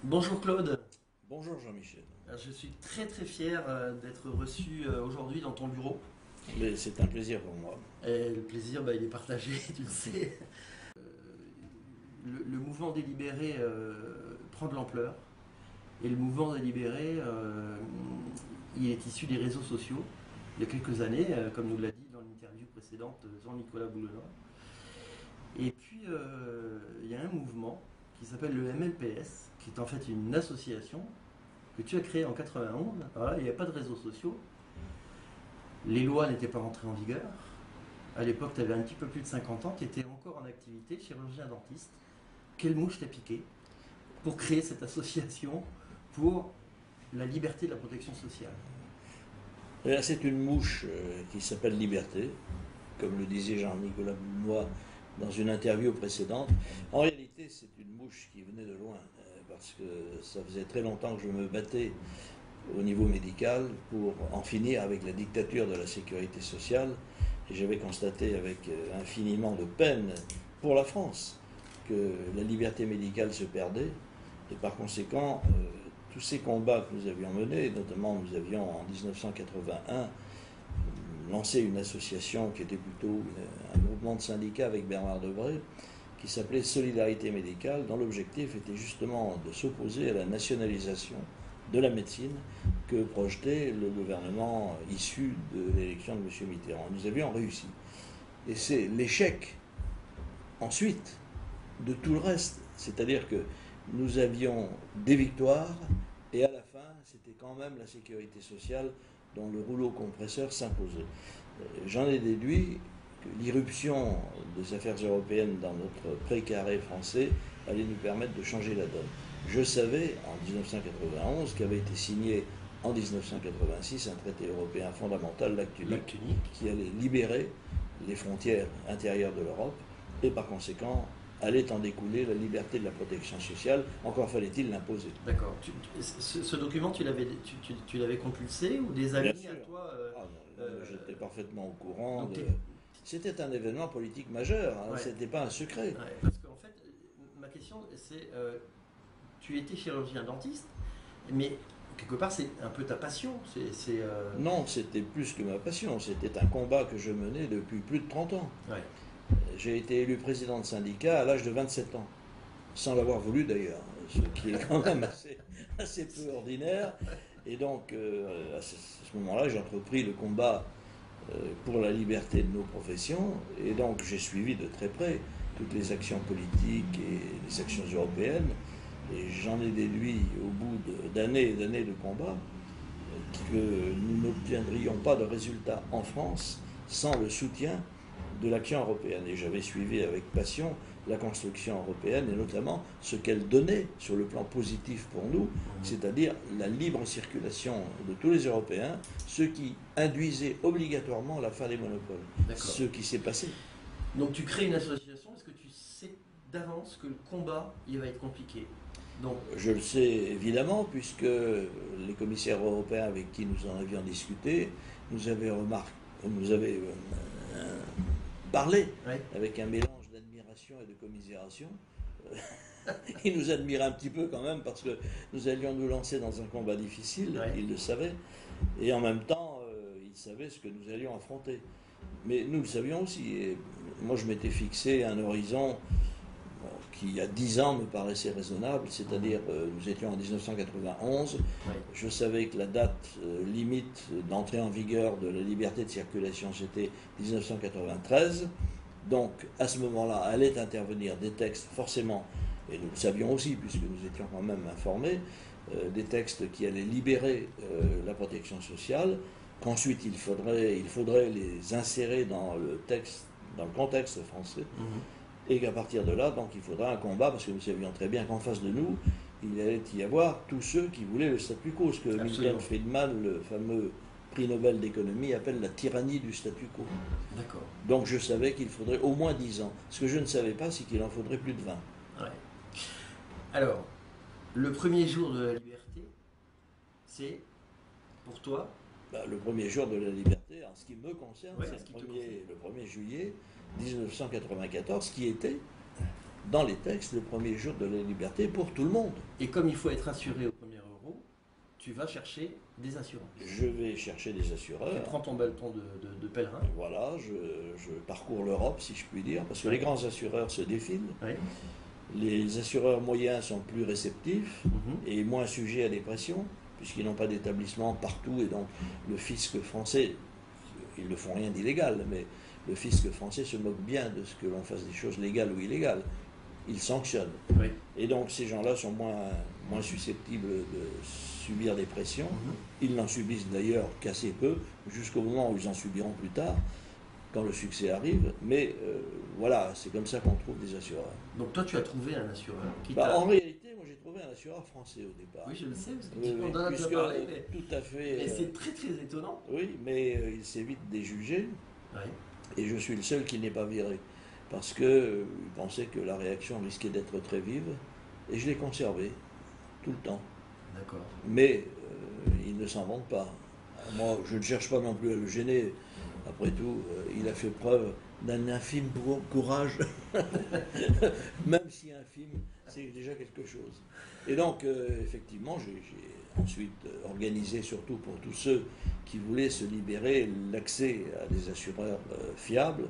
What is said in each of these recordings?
Bonjour Claude. Bonjour Jean-Michel. Je suis très très fier d'être reçu aujourd'hui dans ton bureau. Mais c'est un plaisir pour moi. Et le plaisir, il est partagé, tu le sais. Le mouvement délibéré prend de l'ampleur. Et le mouvement délibéré, il est issu des réseaux sociaux. Il y a quelques années, comme nous l'a dit dans l'interview précédente Jean-Nicolas Boulonnat. Et puis, il y a un mouvement qui s'appelle le MLPS, qui est en fait une association que tu as créée en 91. Alors là, il n'y avait pas de réseaux sociaux. Les lois n'étaient pas rentrées en vigueur. À l'époque, tu avais un petit peu plus de 50 ans, tu étais encore en activité, chirurgien dentiste. Quelle mouche t'a piqué pour créer cette association pour la liberté de la protection sociale? Et là, c'est une mouche qui s'appelle Liberté, comme le disait Jean-Nicolas Boulois dans une interview précédente. En réalité, c'est une mouche qui venait de loin, parce que ça faisait très longtemps que je me battais au niveau médical pour en finir avec la dictature de la sécurité sociale. Et j'avais constaté avec infiniment de peine pour la France que la liberté médicale se perdait. Et par conséquent, tous ces combats que nous avions menés, notamment nous avions en 1981 lancé une association qui était plutôt un groupement de syndicats avec Bernard Debré, qui s'appelait Solidarité médicale, dont l'objectif était justement de s'opposer à la nationalisation de la médecine que projetait le gouvernement issu de l'élection de M. Mitterrand. Nous avions réussi. Et c'est l'échec, ensuite, de tout le reste. C'est-à-dire que nous avions des victoires, et à la fin, c'était quand même la sécurité sociale dont le rouleau compresseur s'imposait. J'en ai déduit que l'irruption des affaires européennes dans notre précaré français allait nous permettre de changer la donne. Je savais, en 1991, qu'avait été signé en 1986 un traité européen fondamental, l'acte unique, qui allait libérer les frontières intérieures de l'Europe, et par conséquent allait en découler la liberté de la protection sociale. Encore fallait-il l'imposer. D'accord. Ce document, tu l'avais compulsé ou des amis à toi J'étais parfaitement au courant. C'était un événement politique majeur, hein, ouais. C'était pas un secret. Ouais, parce qu'en fait, ma question, c'est tu étais chirurgien dentiste, mais quelque part, c'est un peu ta passion. Non, c'était plus que ma passion. C'était un combat que je menais depuis plus de 30 ans. Ouais. J'ai été élu président de syndicat à l'âge de 27 ans, sans l'avoir voulu d'ailleurs, ce qui est quand même assez peu ordinaire. Et donc, à ce moment-là, j'ai entrepris le combat pour la liberté de nos professions. Et donc, j'ai suivi de très près toutes les actions politiques et les actions européennes. Et j'en ai déduit, au bout d'années et d'années de combat, que nous n'obtiendrions pas de résultats en France sans le soutien de l'action européenne. Et j'avais suivi avec passion la construction européenne et notamment ce qu'elle donnait sur le plan positif pour nous, c'est-à-dire la libre circulation de tous les Européens, ce qui induisait obligatoirement la fin des monopoles. Ce qui s'est passé. Donc tu crées une association, est-ce que tu sais d'avance que le combat, il va être compliqué? Donc, je le sais évidemment, puisque les commissaires européens avec qui nous en avions discuté nous avaient parlé avec un mélange d'admiration et de commisération. Ils nous admiraient un petit peu quand même parce que nous allions nous lancer dans un combat difficile, ils le savaient, et en même temps, ils savaient ce que nous allions affronter. Mais nous le savions aussi, et moi je m'étais fixé un horizon qui, il y a 10 ans, me paraissait raisonnable, c'est-à-dire nous étions en 1991, je savais que la date limite d'entrée en vigueur de la liberté de circulation, c'était 1993, donc à ce moment-là, allaient intervenir des textes, forcément, et nous le savions aussi, puisque nous étions quand même informés, des textes qui allaient libérer la protection sociale, qu'ensuite il faudrait les insérer dans le contexte français, et qu'à partir de là, donc, il faudra un combat, parce que nous savions très bien qu'en face de nous, il allait y avoir tous ceux qui voulaient le statu quo, ce que Milton Friedman, le fameux prix Nobel d'économie, appelle la tyrannie du statu quo. D'accord. Donc je savais qu'il faudrait au moins 10 ans. Ce que je ne savais pas, c'est qu'il en faudrait plus de 20. Ouais. Alors, le premier jour de la liberté, c'est, pour toi, le premier jour de la liberté, en ce qui me concerne, c'est le 1er juillet 1994, qui était dans les textes le premier jour de la liberté pour tout le monde. Et comme il faut être assuré au premier euro, tu vas chercher des assurances. Je vais chercher des assureurs. Tu prends ton bâton de pèlerin. Voilà, je parcours l'Europe, si je puis dire, parce que les grands assureurs se défilent. Oui. Les assureurs moyens sont plus réceptifs Mhm. et moins sujets à des pressions, puisqu'ils n'ont pas d'établissement partout, et donc le fisc français, ils ne font rien d'illégal, mais le fisc français se moque bien de ce que l'on fasse des choses légales ou illégales. Il sanctionne. Oui. Et donc ces gens-là sont moins susceptibles de subir des pressions. Mhm. Ils n'en subissent d'ailleurs qu'assez peu, jusqu'au moment où ils en subiront plus tard, quand le succès arrive. Mais voilà, c'est comme ça qu'on trouve des assureurs. Donc toi, tu as trouvé un assureur qui Bah, t'a... en réalité, moi j'ai trouvé un assureur français au départ. Oui, je le sais, parce que Oui, tu oui, en as déjà puisque, parlé, mais, tout à fait. mais c'est très très étonnant. Oui, mais il s'est vite déjugé. Oui. Et je suis le seul qui n'est pas viré, parce qu'il pensait que la réaction risquait d'être très vive, et je l'ai conservé, tout le temps. D'accord. Mais il ne s'en vante pas. Moi, je ne cherche pas non plus à le gêner. Après tout, il a fait preuve d'un infime courage, même si infime, c'est déjà quelque chose. Et donc, effectivement, j'ai ensuite organisé, surtout pour tous ceux qui voulaient se libérer, l'accès à des assureurs fiables,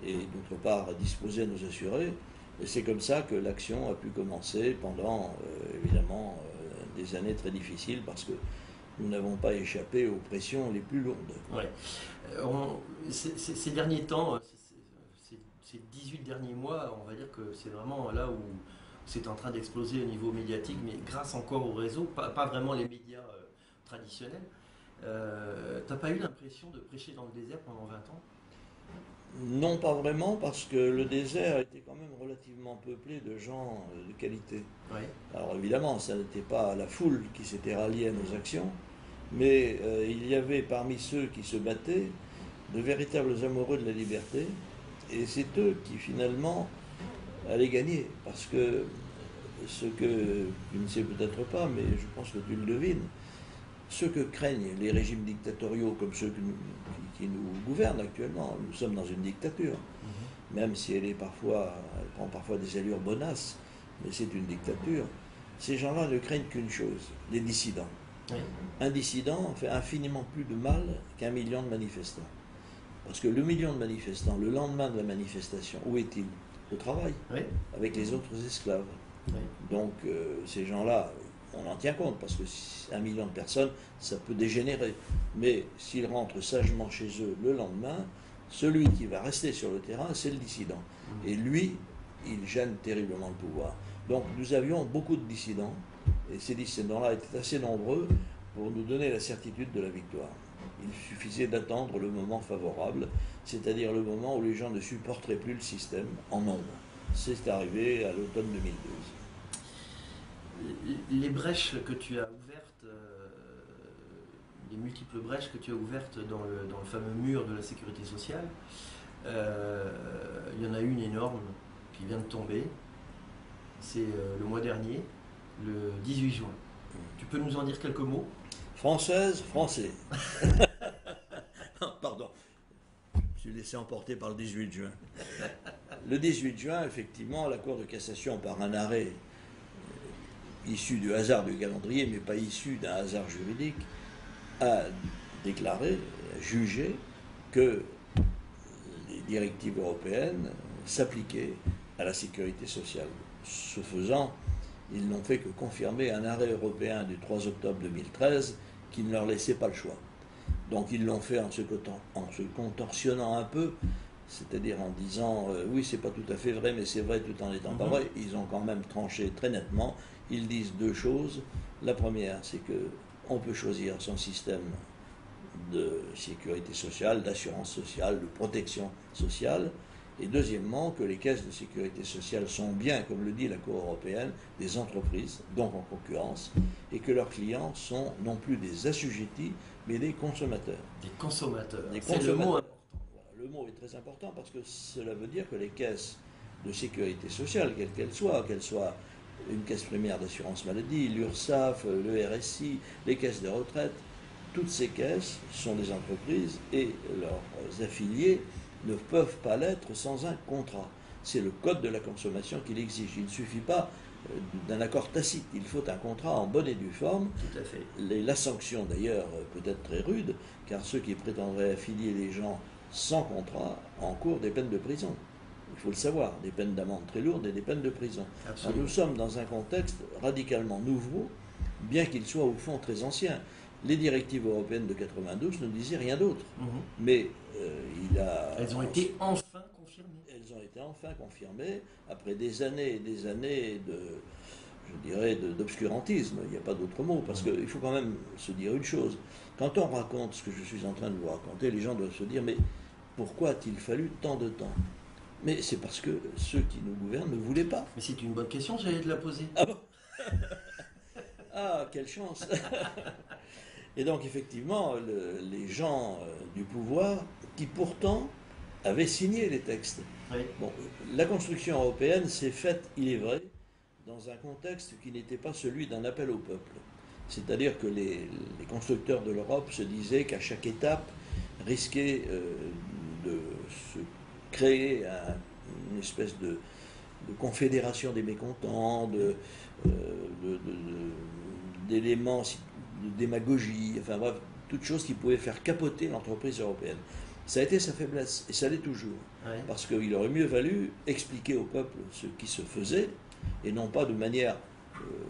et d'autre part, disposer à nos assurés. Et c'est comme ça que l'action a pu commencer pendant, évidemment, des années très difficiles, parce que nous n'avons pas échappé aux pressions les plus lourdes. Ouais. Ces derniers temps, ces 18 derniers mois, on va dire que c'est vraiment là où c'est en train d'exploser au niveau médiatique, mais grâce encore au réseau, pas vraiment les médias traditionnels. T'as pas eu l'impression de prêcher dans le désert pendant 20 ans? Non, pas vraiment, parce que le désert était quand même relativement peuplé de gens de qualité. Ouais. Alors évidemment, ça n'était pas la foule qui s'était ralliée à nos actions, mais il y avait parmi ceux qui se battaient de véritables amoureux de la liberté, et c'est eux qui finalement allaient gagner, parce que ce que tu ne sais peut-être pas, mais je pense que tu le devines, ce que craignent les régimes dictatoriaux comme ceux qui nous gouvernent actuellement, nous sommes dans une dictature, même si elle prend parfois des allures bonasses, mais c'est une dictature. Ces gens-là ne craignent qu'une chose, les dissidents. Oui. Un dissident fait infiniment plus de mal qu'1 million de manifestants. Parce que le million de manifestants, le lendemain de la manifestation, où est-il? Au travail, Oui. avec les autres esclaves. Oui. Donc ces gens-là, on en tient compte, parce que 1 million de personnes, ça peut dégénérer. Mais s'ils rentrent sagement chez eux le lendemain, celui qui va rester sur le terrain, c'est le dissident. Et lui, il gêne terriblement le pouvoir. Donc nous avions beaucoup de dissidents, et ces dissidents-là étaient assez nombreux pour nous donner la certitude de la victoire. Il suffisait d'attendre le moment favorable, c'est-à-dire le moment où les gens ne supporteraient plus le système en nombre. C'est arrivé à l'automne 2012. Les brèches que tu as ouvertes, les multiples brèches que tu as ouvertes dans le fameux mur de la sécurité sociale, il y en a une énorme qui vient de tomber. C'est le mois dernier, le 18 juin. Tu peux nous en dire quelques mots? Française, français. Pardon, je me suis laissé emporter par le 18 juin. Le 18 juin, effectivement, la Cour de cassation, par un arrêt issu du hasard du calendrier, mais pas issu d'un hasard juridique, a déclaré, jugé, que les directives européennes s'appliquaient à la sécurité sociale. Ce faisant, ils n'ont fait que confirmer un arrêt européen du 3 octobre 2013 qui ne leur laissait pas le choix. Donc ils l'ont fait en se contorsionnant un peu, c'est-à-dire en disant oui, c'est pas tout à fait vrai, mais c'est vrai tout en étant pas vrai. Ils ont quand même tranché très nettement. Ils disent deux choses. La première, c'est que on peut choisir son système de sécurité sociale, d'assurance sociale, de protection sociale. Et deuxièmement, que les caisses de sécurité sociale sont bien, comme le dit la Cour européenne, des entreprises, donc en concurrence, et que leurs clients sont non plus des assujettis, mais des consommateurs. Des consommateurs. C'est le mot important. Le mot est très important parce que cela veut dire que les caisses de sécurité sociale, quelles qu'elles soient une caisse primaire d'assurance maladie, l'URSSAF, le RSI, les caisses de retraite, toutes ces caisses sont des entreprises et leurs affiliés ne peuvent pas l'être sans un contrat. c'est le code de la consommation qui l'exige. Il ne suffit pas d'un accord tacite, il faut un contrat en bonne et due forme. Tout à fait. La sanction d'ailleurs peut être très rude, car ceux qui prétendraient affilier les gens sans contrat encourent des peines de prison. Il faut le savoir, des peines d'amende très lourdes et des peines de prison. Alors, nous sommes dans un contexte radicalement nouveau, bien qu'il soit au fond très ancien. Les directives européennes de 92 ne disaient rien d'autre. Mais elles ont été enfin confirmées. Elles ont été enfin confirmées après des années et des années d'obscurantisme. Il n'y a pas d'autre mot, parce qu'il faut quand même se dire une chose. Quand on raconte ce que je suis en train de vous raconter, les gens doivent se dire, mais pourquoi a-t-il fallu tant de temps? Mais c'est parce que ceux qui nous gouvernent ne voulaient pas. Mais c'est une bonne question, j'allais te la poser. Ah bon? Ah, quelle chance! Et donc, effectivement, les gens du pouvoir, qui pourtant avaient signé les textes. Oui. Bon, la construction européenne s'est faite, il est vrai, dans un contexte qui n'était pas celui d'un appel au peuple. C'est-à-dire que les constructeurs de l'Europe se disaient qu'à chaque étape risquait de se créer une espèce de confédération des mécontents, d'éléments de démagogie, enfin bref, toutes choses qui pouvaient faire capoter l'entreprise européenne. Ça a été sa faiblesse, et ça l'est toujours. Oui. Parce qu'il aurait mieux valu expliquer au peuple ce qui se faisait, et non pas de manière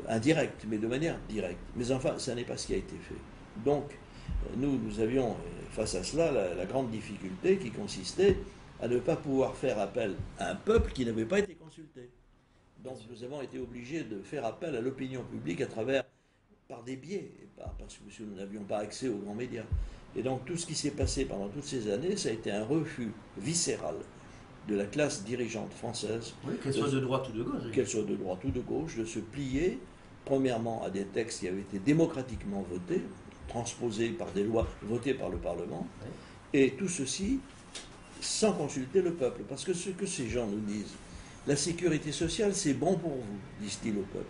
indirecte, mais de manière directe. Mais enfin, ça n'est pas ce qui a été fait. Donc, nous avions face à cela la grande difficulté qui consistait à ne pas pouvoir faire appel à un peuple qui n'avait pas été consulté. Donc nous avons été obligés de faire appel à l'opinion publique par des biais, parce que nous n'avions pas accès aux grands médias. Et donc tout ce qui s'est passé pendant toutes ces années, ça a été un refus viscéral de la classe dirigeante française. Oui, qu'elle soit de droite ou de gauche. Qu'elle soit de droite ou de gauche, de se plier, premièrement, à des textes qui avaient été démocratiquement votés, transposés par des lois votées par le Parlement, oui. Et tout ceci sans consulter le peuple. Parce que ce que ces gens nous disent, la sécurité sociale, c'est bon pour vous, disent-ils au peuple.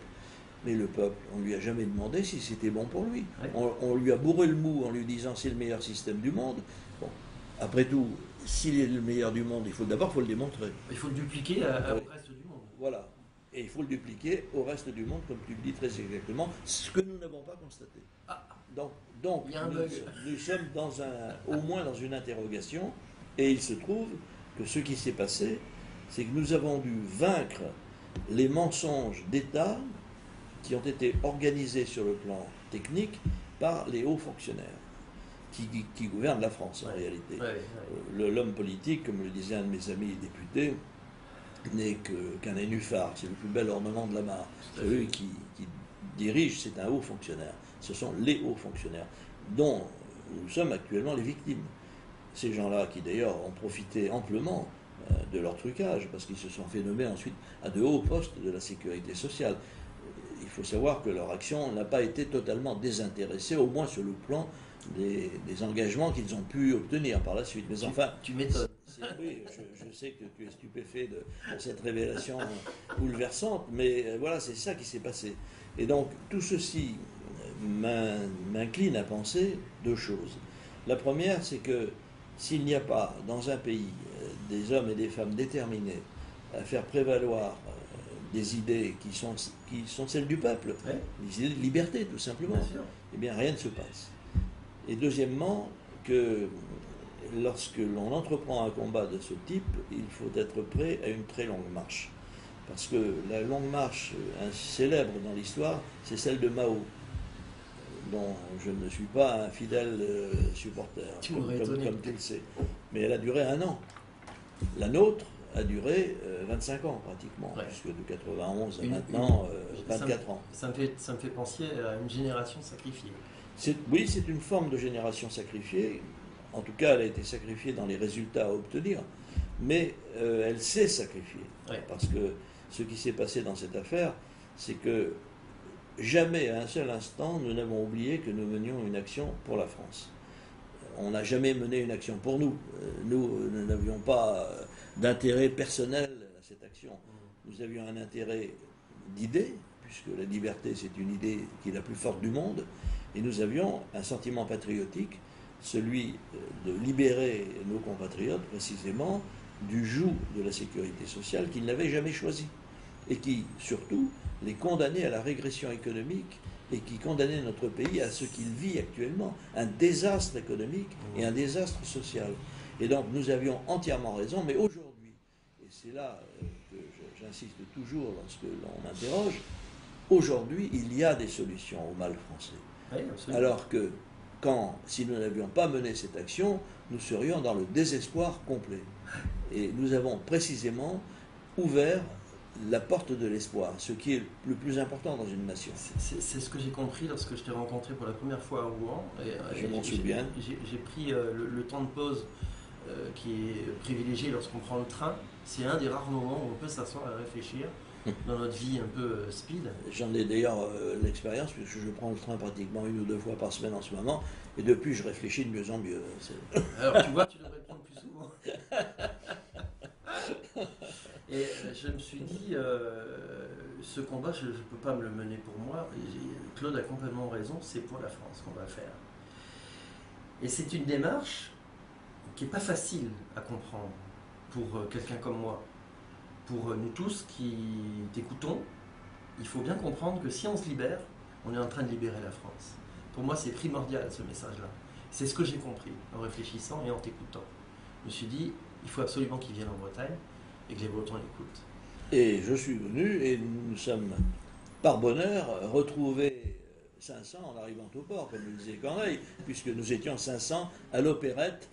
Mais le peuple, on ne lui a jamais demandé si c'était bon pour lui. Oui. On lui a bourré le mou en lui disant c'est le meilleur système du monde. Bon, après tout, s'il est le meilleur du monde, d'abord faut le démontrer. Il faut le dupliquer au reste du monde. Voilà. Et il faut le dupliquer au reste du monde, comme tu le dis très exactement, ce que nous n'avons pas constaté. Ah. Donc il y a un bug. Nous sommes au moins dans une interrogation, et il se trouve que ce qui s'est passé, c'est que nous avons dû vaincre les mensonges d'État qui ont été organisés sur le plan technique par les hauts fonctionnaires qui gouvernent la France en réalité. L'homme politique, comme le disait un de mes amis députés, n'est qu'un nénuphar, c'est le plus bel ornement de la mare. Celui qui dirige, c'est un haut fonctionnaire. Ce sont les hauts fonctionnaires dont nous sommes actuellement les victimes. Ces gens-là qui d'ailleurs ont profité amplement de leur trucage, parce qu'ils se sont fait nommer ensuite à de hauts postes de la sécurité sociale. Il faut savoir que leur action n'a pas été totalement désintéressée, au moins sur le plan des engagements qu'ils ont pu obtenir par la suite. Mais enfin, tu m'étonnes. Oui, je sais que tu es stupéfait de cette révélation bouleversante, mais voilà, c'est ça qui s'est passé. Et donc, tout ceci m'incline à penser deux choses. La première, c'est que s'il n'y a pas dans un pays des hommes et des femmes déterminés à faire prévaloir des idées qui sont celles du peuple, des idées de liberté tout simplement, eh bien rien ne se passe. Et deuxièmement, que lorsque l'on entreprend un combat de ce type, il faut être prêt à une très longue marche. Parce que la longue marche célèbre dans l'histoire, c'est celle de Mao, dont je ne suis pas un fidèle supporter, comme tu le sais. Mais elle a duré 1 an. La nôtre a duré 25 ans pratiquement, puisque de 91 à maintenant, 24 ans. Ça me fait penser à une génération sacrifiée. Oui, c'est une forme de génération sacrifiée. En tout cas, elle a été sacrifiée dans les résultats à obtenir, mais elle s'est sacrifiée. Parce que ce qui s'est passé dans cette affaire, c'est que jamais, à un seul instant, nous n'avons oublié que nous menions une action pour la France. On n'a jamais mené une action pour nous. Nous n'avions pas d'intérêt personnel à cette action. Nous avions un intérêt d'idée, puisque la liberté, c'est une idée qui est la plus forte du monde, et nous avions un sentiment patriotique, celui de libérer nos compatriotes, précisément, du joug de la sécurité sociale qu'ils n'avaient jamais choisi et qui, surtout, les condamnait à la régression économique et qui condamnait notre pays à ce qu'il vit actuellement, un désastre économique et un désastre social. Et donc nous avions entièrement raison, mais aujourd'hui, et c'est là que j'insiste toujours lorsque l'on m'interroge, aujourd'hui il y a des solutions au mal français. Oui, alors que si nous n'avions pas mené cette action, nous serions dans le désespoir complet. Et nous avons précisément ouvert la porte de l'espoir, ce qui est le plus important dans une nation. C'est ce que j'ai compris lorsque je t'ai rencontré pour la première fois à Rouen. Je m'en souviens. J'ai pris le temps de pause qui est privilégié lorsqu'on prend le train. C'est un des rares moments où on peut s'asseoir et réfléchir dans notre vie un peu speed. J'en ai d'ailleurs l'expérience, puisque je prends le train pratiquement 1 ou 2 fois par semaine en ce moment, et depuis je réfléchis de mieux en mieux. Alors tu vois, tu devrais le prendre plus souvent. Et je me suis dit, ce combat, je ne peux pas me le mener pour moi. Et Claude a complètement raison, c'est pour la France qu'on va faire. Et c'est une démarche qui n'est pas facile à comprendre pour quelqu'un comme moi. Pour nous tous qui t'écoutons, il faut bien comprendre que si on se libère, on est en train de libérer la France. Pour moi, c'est primordial ce message-là. C'est ce que j'ai compris en réfléchissant et en t'écoutant. Je me suis dit, il faut absolument qu'ils viennent en Bretagne et que les Bretons l'écoutent. Et je suis venu et nous sommes, par bonheur, retrouvés 500 en arrivant au port, comme le disait Corneille, puisque nous étions 500 à l'Opérette,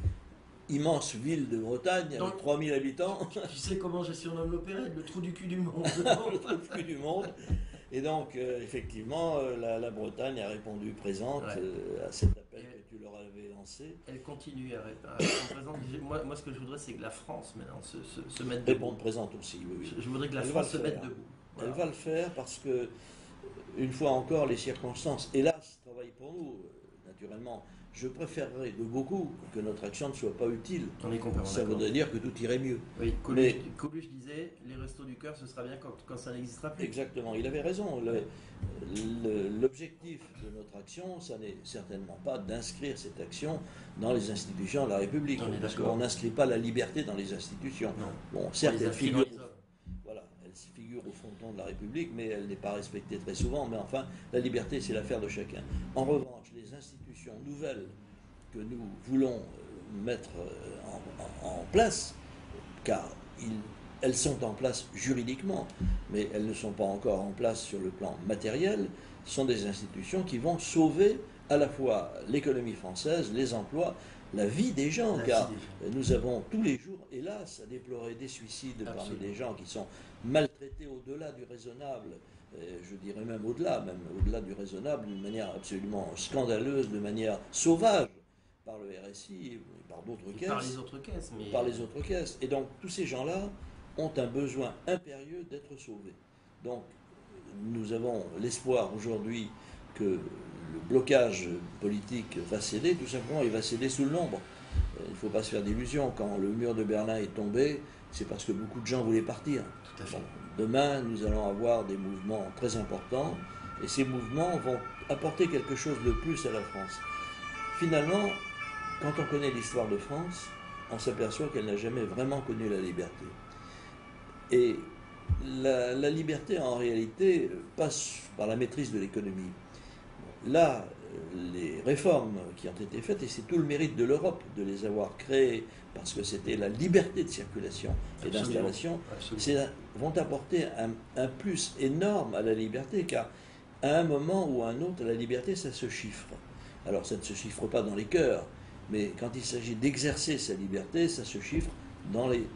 immense ville de Bretagne, avec 3000 habitants. Tu sais comment je surnomme l'Opérette, le trou du cul du monde. Le trou du cul du monde. Et donc, effectivement, la Bretagne a répondu présente à cet appel que tu leur avais lancé. Elle continue à répondre présente. Moi, ce que je voudrais, c'est que la France, maintenant, se mette debout. Répondre présente aussi, oui. Je voudrais que la France se mette debout. Voilà. Elle va le faire parce que, une fois encore, les circonstances, hélas, travaillent pour nous. Naturellement, je préférerais de beaucoup que notre action ne soit pas utile. On est complètement ça voudrait dire que tout irait mieux. Oui, Coluche disait, les restos du cœur, ce sera bien quand ça n'existera plus. Exactement, il avait raison. L'objectif de notre action, ça n'est certainement pas d'inscrire cette action dans les institutions de la République. Parce qu'on n'inscrit pas la liberté dans les institutions. Non. Bon, certes, elle figure au fronton de la République, mais elle n'est pas respectée très souvent. Mais enfin, la liberté, c'est l'affaire de chacun. En revanche, les institutions nouvelles que nous voulons mettre en place, car elles sont en place juridiquement, mais elles ne sont pas encore en place sur le plan matériel, sont des institutions qui vont sauver à la fois l'économie française, les emplois, la vie des gens, car nous avons tous les jours, hélas, à déplorer des suicides parmi des gens qui sont maltraités au-delà du raisonnable, je dirais même au-delà du raisonnable, d'une manière absolument scandaleuse, de manière sauvage, par le RSI, par d'autres caisses. Par les autres caisses. Par les autres caisses. Et donc, tous ces gens-là ont un besoin impérieux d'être sauvés. Donc, nous avons l'espoir aujourd'hui que le blocage politique va céder. Tout simplement, il va céder sous le nombre. Il ne faut pas se faire d'illusions. Quand le mur de Berlin est tombé, c'est parce que beaucoup de gens voulaient partir. Tout à fait. Demain, nous allons avoir des mouvements très importants. Et ces mouvements vont apporter quelque chose de plus à la France. Finalement, quand on connaît l'histoire de France, on s'aperçoit qu'elle n'a jamais vraiment connu la liberté. Et la liberté, en réalité, passe par la maîtrise de l'économie. Là, les réformes qui ont été faites, et c'est tout le mérite de l'Europe de les avoir créées, parce que c'était la liberté de circulation et d'installation, vont apporter un plus énorme à la liberté, car à un moment ou à un autre, la liberté, ça se chiffre. Alors, ça ne se chiffre pas dans les cœurs, mais quand il s'agit d'exercer sa liberté, ça se chiffre dans les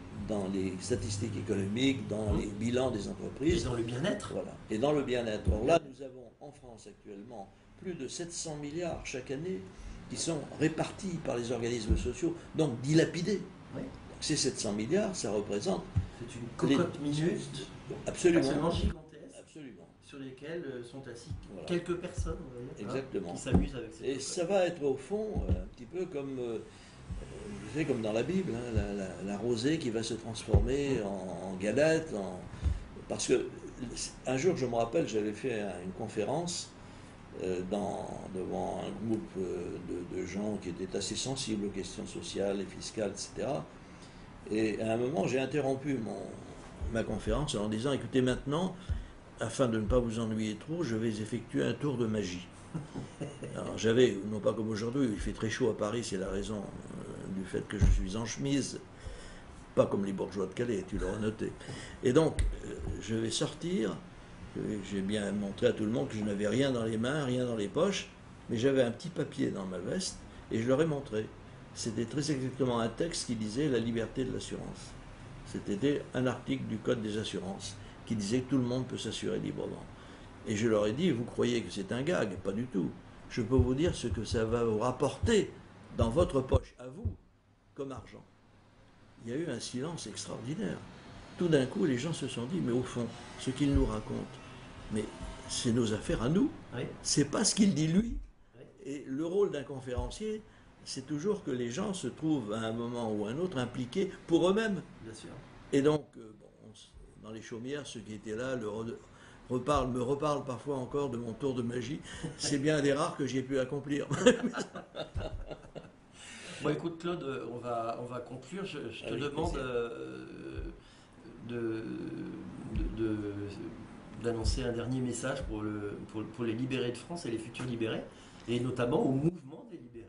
statistiques économiques, dans les bilans des entreprises. Et dans le bien-être. Voilà. Et dans le bien-être. Or là, nous avons en France actuellement plus de 700 milliards chaque année qui sont répartis par les organismes sociaux, donc dilapidés. Oui. Ces 700 milliards, ça représente... C'est une cocotte minute absolument gigantesque. Absolument. Sur lesquels sont assis quelques personnes, exactement, qui s'amusent avec ces Et ça va être au fond un petit peu comme, vous savez, comme dans la Bible, hein, la rosée qui va se transformer en galette. Parce que un jour, je me rappelle, j'avais fait une conférence devant un groupe de gens qui étaient assez sensibles aux questions sociales et fiscales, etc. Et à un moment, j'ai interrompu ma conférence en disant, écoutez, maintenant, afin de ne pas vous ennuyer trop, je vais effectuer un tour de magie. Alors j'avais, non pas comme aujourd'hui, il fait très chaud à Paris, c'est la raison du fait que je suis en chemise, pas comme les bourgeois de Calais, tu l'auras noté. Et donc, je vais sortir, j'ai bien montré à tout le monde que je n'avais rien dans les mains, rien dans les poches, mais j'avais un petit papier dans ma veste, et je leur ai montré. C'était très exactement un texte qui disait la liberté de l'assurance. C'était un article du Code des assurances qui disait que tout le monde peut s'assurer librement. Et je leur ai dit, vous croyez que c'est un gag? Pas du tout. Je peux vous dire ce que ça va vous rapporter dans votre poche, à vous, comme argent. Il y a eu un silence extraordinaire. Tout d'un coup, les gens se sont dit, mais au fond, ce qu'il nous raconte, mais c'est nos affaires à nous. Oui. C'est pas ce qu'il dit lui. Oui. Et le rôle d'un conférencier, c'est toujours que les gens se trouvent à un moment ou à un autre impliqués pour eux-mêmes. Bien sûr. Et donc, dans les chaumières, ceux qui étaient là me reparlent parfois encore de mon tour de magie. C'est bien des rares que j'ai pu accomplir. Bon, écoute Claude, on va conclure. Je te demande d'annoncer un dernier message pour les libérés de France et les futurs libérés, et notamment au mouvement des libérés.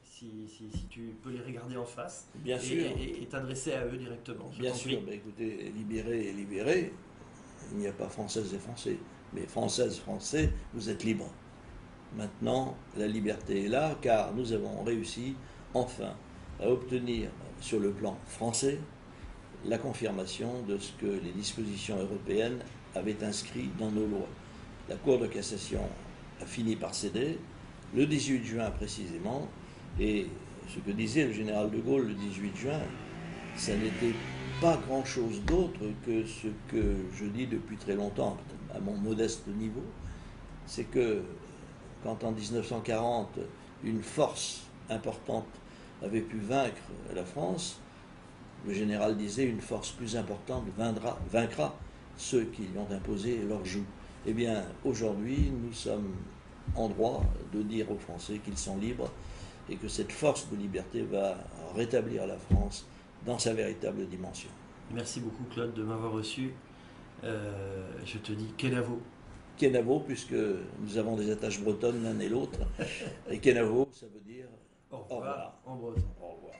Si tu peux les regarder en face. Bien sûr. Et t'adresser à eux directement. Bien sûr. Ben, écoutez, libérés et libérés, il n'y a pas Françaises et Français. Mais Françaises, Français, vous êtes libres. Maintenant, la liberté est là, car nous avons réussi, enfin, à obtenir sur le plan français la confirmation de ce que les dispositions européennes avaient inscrit dans nos lois. La Cour de cassation a fini par céder, le 18 juin précisément, et ce que disait le général de Gaulle le 18 juin, ça n'était pas grand-chose d'autre que ce que je dis depuis très longtemps, à mon modeste niveau, c'est que quand en 1940, une force importante avait pu vaincre la France, le général disait une force plus importante vaincra ceux qui lui ont imposé leur joug. Eh bien, aujourd'hui, nous sommes en droit de dire aux Français qu'ils sont libres et que cette force de liberté va rétablir la France dans sa véritable dimension. Merci beaucoup Claude de m'avoir reçu. Je te dis Kenavo. Kenavo, puisque nous avons des attaches bretonnes l'un et l'autre. Et Kenavo, ça veut dire au revoir en breton. Au revoir.